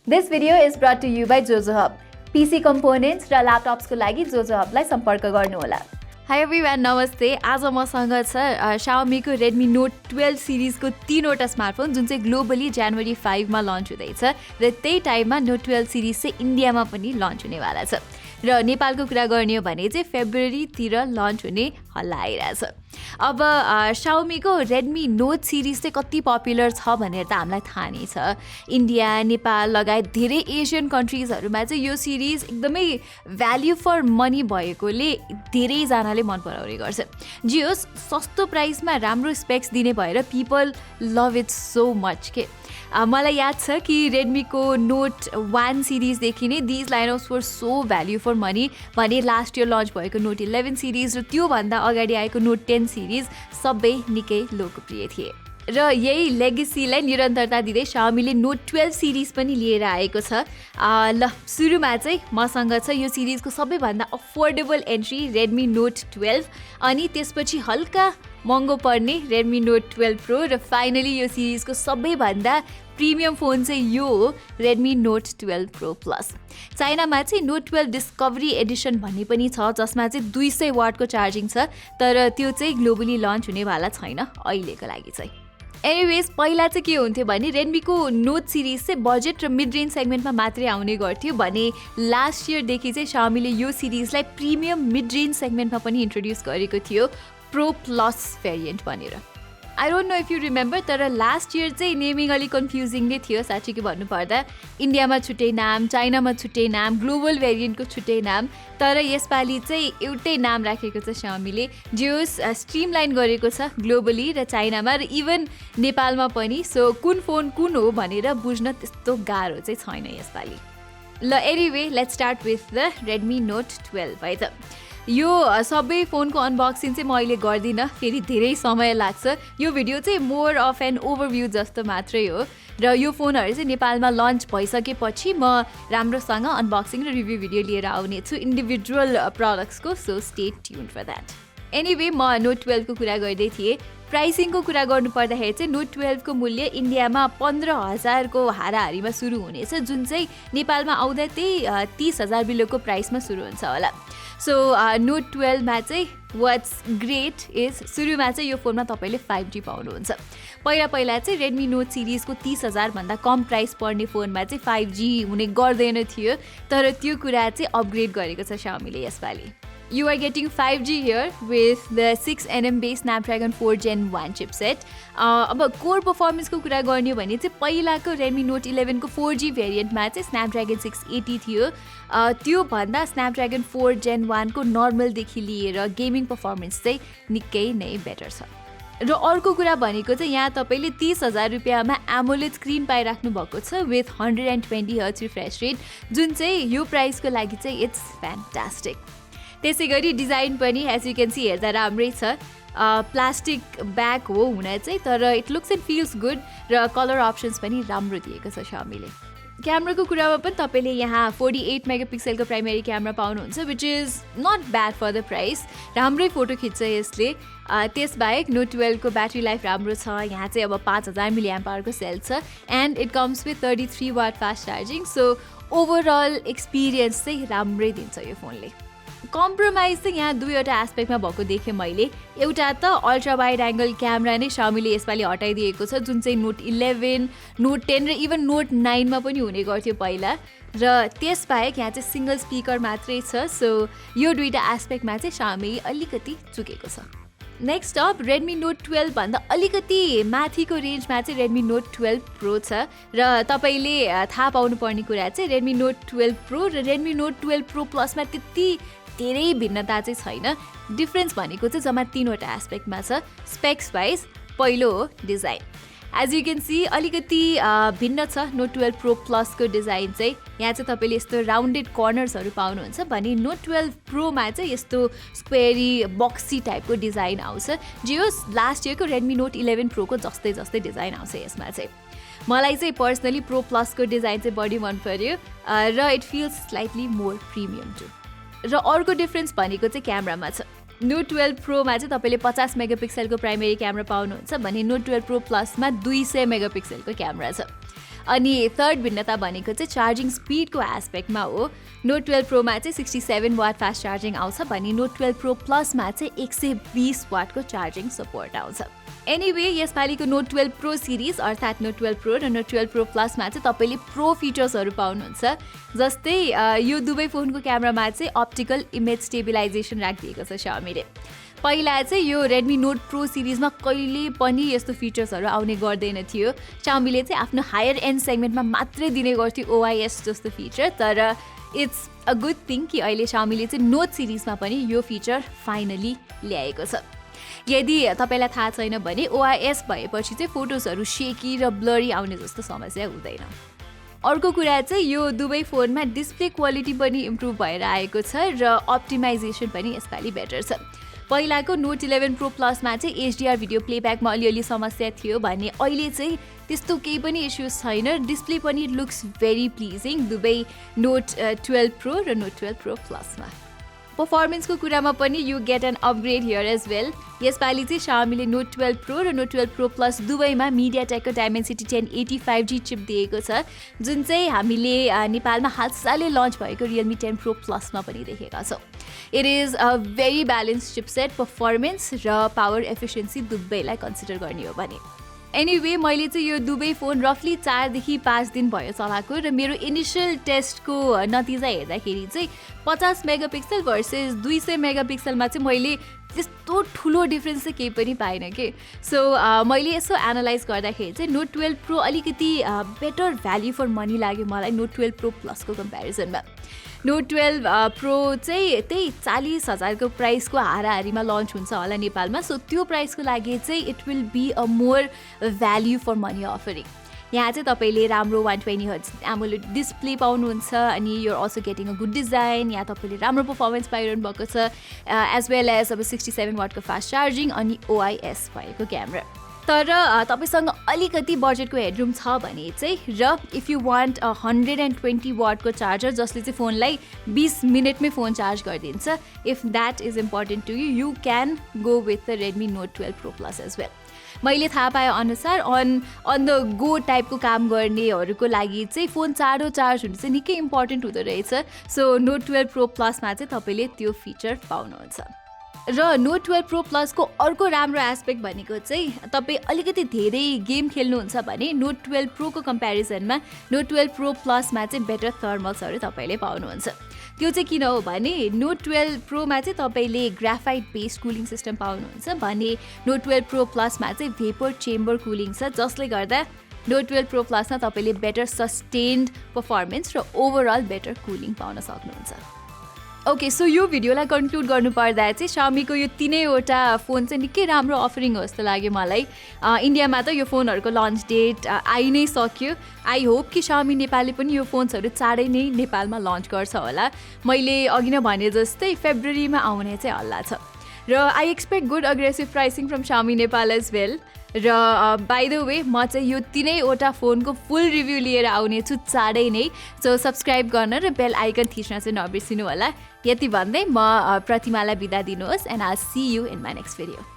This video is brought to you by Jojo Hub. PC components र ल्यापटप्सको लागि Jojo Hub लाई सम्पर्क गर्नुहोला. Hi everyone, नमस्ते. आज मसँग छ Xiaomi को Redmi Note 12 सिरिज को तीनवटा स्मार्टफोन जुन चाहिँ ग्लोबली जनवरी 5 मा लन्च हुँदैछ र त्यही टाइममा Note 12 सिरिज चाहिँ इन्डियामा पनि लन्च हुनेवाला छ. र नेपालको कुरा गर्ने हो भने चाहिँ फेब्रुअरी तिर लन्च हुने हल्ला आइरहेछ. अब Xiaomi को Redmi Note सिरिज चाहिँ कति पपुलर छ भनेर त हामीलाई थाहा नै छ. इन्डिया, नेपाल लगायत धेरै एसियन कन्ट्रीजहरुमा चाहिँ यो सिरिज एकदमै भ्याल्यु फर मनी भएकोले धेरै जनाले मन पराउने गर्छ. जे होस् सस्तो प्राइसमा राम्रो स्पेक्स दिने भएर people love it so much के. मलाई याद छ कि Redmi को Note 1 सिरिजदेखि नै these lineups are so value for money भने लास्ट इयर लन्च भएको Note 11 सिरिज र त्यो भन्दा अगाडि आएको Note 10 सिरिज सबै निकै लोकप्रिय थिए. र यही लेगेसीलाई निरन्तरता दिँदै Xiaomiले Note 12 सिरिज पनि लिएर आएको छ. ल सुरुमा चाहिँ मसँग छ यो सिरिजको सबैभन्दा अफोर्डेबल एन्ट्री Redmi Note 12 अनि त्यसपछि हल्का महँगो पर्ने Redmi Note 12 Pro र फाइनली यो सिरिजको सबैभन्दा प्रिमियम फोन चाहिँ यो हो Redmi Note 12 Pro Plus. चाइनामा चाहिँ Note 12 डिस्कभरी एडिसन भन्ने पनि छ जसमा चाहिँ 200 वाटको चार्जिङ छ तर त्यो चाहिँ ग्लोबली लन्च हुनेवाला छैन अहिलेको लागि चाहिँ. एनिवेज पहिला चाहिँ के हुन्थ्यो भने Redmi को Note सिरिज चाहिँ बजेट र मिड रेन्ज सेगमेन्टमा मात्रै आउने गर्थ्यो भने लास्ट इयरदेखि चाहिँ Xiaomiले यो सिरिजलाई प्रिमियम मिड रेन्ज सेगमेन्टमा पनि इन्ट्रोड्युस गरेको थियो Pro Plus भेरिएन्ट भनेर. I don't know if you remember तर लास्ट इयर चाहिँ नेमिङ अलिक कन्फ्युजिङ नै थियो साँच्चै के भन्नुपर्दा. इन्डियामा छुट्टै नाम, चाइनामा छुट्टै नाम, ग्लोबल भेरिएन्टको छुट्टै नाम तर यसपालि चाहिँ एउटै नाम राखेको छ Xiaomiले जो स्ट्रिमलाइन गरेको छ ग्लोबली र चाइनामा र इभन नेपालमा पनि. सो कुन फोन कुन हो भनेर बुझ्न त्यस्तो गाह्रो चाहिँ छैन यसपालि. ल anyway let's start with the Redmi Note 12 है त. यो सबै फोनको अनबक्सिङ चाहिँ म अहिले गर्दिनँ, फेरि धेरै समय लाग्छ. यो भिडियो चाहिँ मोर अफ एन ओभरभ्यू जस्तो मात्रै हो र यो फोनहरू चाहिँ नेपालमा लन्च भइसकेपछि म राम्रोसँग अनबक्सिङ र रिभ्यू भिडियो लिएर आउने छु इन्डिभिजुअल प्रडक्ट्सको. So stay tuned for that. Anyway म Note 12 को कुरा गर्दै थिएँ. प्राइसिङको कुरा गर्नु पर्दाखेरि चाहिँ Note 12 को मूल्य इन्डियामा 15,000 को हाराहारीमा सुरु हुनेछ जुन चाहिँ नेपालमा आउँदा त्यही 30,000 बिलोको प्राइसमा सुरु हुन्छ होला. सो Note 12 मा चाहिँ वाट्स ग्रेट इज सुरुमा चाहिँ यो फोनमा तपाईँले 5G पाउनुहुन्छ. पहिला चाहिँ Redmi Note सिरिजको 30,000 भन्दा कम प्राइस पर्ने फोनमा चाहिँ 5G हुने गर्दैन थियो तर त्यो कुरा चाहिँ अपग्रेड गरेको छ Xiaomiले यसपालि. You are getting 5G here with the 6nm based Snapdragon 4 Gen 1 chipset. अब कोर पर्फर्मेन्सको कुरा गर्ने हो भने चाहिँ पहिलाको Redmi Note 11 को 4G भेरिएन्टमा चाहिँ Snapdragon 680 थियो. त्यो भन्दा Snapdragon 4 Gen 1 को नर्मलदेखि लिएर गेमिङ पर्फर्मेन्स चाहिँ निकै नै बेटर छ. र अर्को कुरा भनेको चाहिँ यहाँ तपाईँले 30,000 रुपियाँमा AMOLED स्क्रिन पाइराख्नु भएको छ विथ 120 Hz रिफ्रेस रेट जुन चाहिँ यो प्राइसको लागि चाहिँ इट्स फ्यान्टास्टिक. त्यसै गरी डिजाइन पनि एज यु क्यान सी हेर्दा राम्रै छ. प्लास्टिक ब्याग हो हुन चाहिँ तर it looks and feels good र कलर अप्सन्स पनि राम्रो दिएको छ Xiaomiले. क्यामेराको कुरामा पनि तपाईँले यहाँ 48 मेगापिक्सलको प्राइमेरी क्यामेरा पाउनुहुन्छ which is not bad for the price. राम्रै फोटो खिच्छ यसले. त्यसबाहेक Note 12 को ब्याट्री लाइफ राम्रो छ. यहाँ चाहिँ अब 5000 mAh को सेल छ and it comes with 33 watt fast charging. So overall experience चाहिँ राम्रै दिन्छ यो फोनले. कम्प्रोमाइज चाहिँ यहाँ दुईवटा एस्पेक्टमा भएको देखेँ मैले. एउटा त अल्ट्रा वाइड एङ्गल क्यामेरा नै Xiaomiले यसपालि हटाइदिएको छ जुन चाहिँ Note 11, Note 10 र इभन Note 9 मा पनि हुने गर्थ्यो पहिला र त्यसबाहेक यहाँ चाहिँ सिङ्गल स्पिकर मात्रै छ. सो यो दुईवटा एस्पेक्टमा चाहिँ Xiaomi अलिकति चुकेको छ. नेक्स्ट अप Redmi Note 12 भन्दा अलिकति माथिको रेन्जमा चाहिँ Redmi Note 12 Pro छ र तपाईँले थाहा पाउनुपर्ने कुरा चाहिँ Redmi Note 12 Pro र Redmi Note 12 Pro Plus मा त्यति धेरै भिन्नता चाहिँ छैन. डिफरेन्स भनेको चाहिँ जम्मा तीनवटा एस्पेक्टमा छ. स्पेक्स वाइज पहिलो हो design. As you can see अलिकति भिन्न छ Note 12 Pro Plus को डिजाइन चाहिँ. यहाँ चाहिँ तपाईँले यस्तो राउन्डेड कर्नर्सहरू पाउनुहुन्छ भने Note 12 Pro मा चाहिँ यस्तो स्क्वेरी बक्सी टाइपको डिजाइन आउँछ जे होस् लास्ट इयरको Redmi Note 11 Pro को जस्तै डिजाइन आउँछ यसमा चाहिँ. मलाई चाहिँ पर्सनली Pro Plus को डिजाइन चाहिँ बढी मन पर्यो र it feels slightly more premium too. र अर्को डिफरेन्स भनेको चाहिँ क्यामेरामा छ. Note 12 Pro मा चाहिँ तपाईँले 50 मेगापिक्सलको प्राइमेरी क्यामेरा पाउनुहुन्छ भने Note 12 Pro Plus मा 200 मेगापिक्सलको क्यामेरा छ. अनि थर्ड भिन्नता भनेको चाहिँ चार्जिङ स्पिडको एस्पेक्टमा हो। नोट 12 प्रोमा चाहिँ 67 वाट फास्ट चार्जिङ आउँछ भने नोट 12 प्रो प्लसमा चाहिँ 120 वाटको चार्जिङ सपोर्ट आउँछ। एनिवे यसपालिको नोट 12 प्रो सिरिज अर्थात् नोट 12 प्रो र नोट 12 प्रो प्लसमा चाहिँ तपाईँले प्रो फिचर्सहरू पाउनुहुन्छ। जस्तै यो दुवै फोनको क्यामेरामा चाहिँ अप्टिकल इमेज स्टेबिलाइजेसन राखिदिएको छ Xiaomi ले। पहिला चाहिँ यो रेडमी नोट प्रो सिरिजमा कहिले पनि यस्तो फिचर्सहरू आउने गर्दैन थियो। Xiaomi ले चाहिँ आफ्नो हायर एन्ड सेगमेन्टमा मात्रै दिने गर्थ्यो OIS जस्तो फिचर, तर इट्स अ गुड थिङ कि अहिले Xiaomi ले चाहिँ नोट सिरिजमा पनि यो फिचर फाइनली ल्याएको छ। यदि तपाईँलाई थाहा छैन भने OIS भएपछि चाहिँ फोटोजहरू सेकी र ब्लरी आउने जस्तो समस्या हुँदैन। अर्को कुरा चाहिँ यो दुवै फोनमा डिस्प्ले क्वालिटी पनि इम्प्रुभ भएर आएको छ र अप्टिमाइजेसन पनि यसपालि बेटर छ। पहिलाको नोट 11 प्रो प्लसमा चाहिँ HDR भिडियो प्लेब्याकमा अलिअलि समस्या थियो भने अहिले चाहिँ त्यस्तो केही पनि इस्युज छैन। डिस्प्ले पनि लुक्स भेरी प्लिजिङ दुवै नोट 12 प्रो र नोट 12 प्रो प्लसमा। पर्फर्मेन्सको कुरामा पनि you get an upgrade here as well. यसपालि चाहिँ Xiaomi ले नोट 12 प्रो र नोट 12 प्रो प्लस दुवैमा MediaTekको Dimensity 1080 5G चिप दिएको छ, जुन चाहिँ हामीले नेपालमा हालसालै लन्च भएको Realme 10 Pro प्लसमा पनि देखेका छौँ। It is a very balance chipset, performance र पावर एफिसिएन्सी दुवैलाई कन्सिडर गर्ने हो भने। एनिवे मैले चाहिँ यो दुवै फोन रफली 4 देखि 5 दिन भयो चलाएको र मेरो इनिसियल टेस्टको नतिजा हेर्दाखेरि चाहिँ 50 मेगापिक्सल भर्सेस 200 मेगापिक्सलमा चाहिँ मैले त्यस्तो ठुलो डिफ्रेन्स चाहिँ केही पनि पाइनँ कि। सो मैले यसो एनालाइज गर्दाखेरि चाहिँ नोट 12 प्रो अलिकति बेटर भ्याल्यु फर मनी लाग्यो मलाई नोट 12 प्रो प्लसको कम्पेरिजनमा। नोट 12 प्रो चाहिँ त्यही 40,000को प्राइसको हाराहारीमा लन्च हुन्छ होला नेपालमा। सो त्यो प्राइसको लागि चाहिँ it will be a more value for money offering. यहाँ चाहिँ तपाईँले राम्रो 120 हर्ट्ज एमोलेड डिस्प्ले पाउनुहुन्छ अनि you are also getting a good design. यहाँ तपाईँले राम्रो पर्फर्मेन्स पाइरहनु भएको छ, एज वेल एज अब 67 वाटको फास्ट चार्जिङ अनि OIS भएको क्यामेरा। तर तपाईँसँग अलिकति बजेटको हेडरुम छ भने चाहिँ र इफ यु वान्ट 120 वाटको चार्जर जसले चाहिँ फोनलाई 20 मिनटमै फोन चार्ज गरिदिन्छ, if that is important to you, you can go with the Redmi note 12 pro plus as well. मैले थाहा पाए अनुसार अन द गो टाइपको काम गर्नेहरूको लागि चाहिँ फोन चाँडो चार्ज हुनु चाहिँ निकै इम्पोर्टेन्ट हुँदो रहेछ। सो नोट 12 प्रो प्लसमा चाहिँ तपाईँले त्यो फिचर पाउनुहुन्छ। र नोट 12 प्रो प्लसको अर्को राम्रो एस्पेक्ट भनेको चाहिँ तपाईँ अलिकति धेरै गेम खेल्नुहुन्छ भने नोट 12 प्रोको कम्पेरिजनमा नोट 12 प्रो प्लसमा चाहिँ बेटर थर्मल्सहरू तपाईँले पाउनुहुन्छ। त्यो चाहिँ किन हो भने नोट 12 प्रोमा चाहिँ तपाईँले ग्राफाइट बेस्ड कुलिङ सिस्टम पाउनुहुन्छ भने नोट 12 प्रो प्लसमा चाहिँ भेपर चेम्बर कुलिङ छ, जसले गर्दा नोट 12 प्रो प्लसमा तपाईँले बेटर सस्टेन्ड पर्फर्मेन्स र ओभरअल बेटर कुलिङ पाउन सक्नुहुन्छ। ओके, सो यो भिडियोलाई कन्क्लुड गर्नुपर्दा चाहिँ Xiaomiको यो तीनैवटा फोन चाहिँ निकै राम्रो अफरिङ हो जस्तो लाग्यो मलाई। इन्डियामा त यो फोनहरूको लन्च डेट आइ नै सक्यो। आई होप कि Xiaomi नेपालले पनि यो फोन्सहरू चाँडै नै नेपालमा लन्च गर्छ होला। मैले अघि नै भने जस्तै फेब्रुअरीमा आउने चाहिँ हल्ला छ र I expect good aggressive pricing from Xiaomi Nepal as well. र बाई द वे म चाहिँ यो तीनैवटा फोनको फुल रिभ्यू लिएर आउने छु चाँडै नै। सो सब्सक्राइब गर्न र बेल आइकन थिच्न चाहिँ नबिर्सिनु होला। यति भन्दै म प्रतिमालाई बिदा दिनुहोस् and I see you in my next video.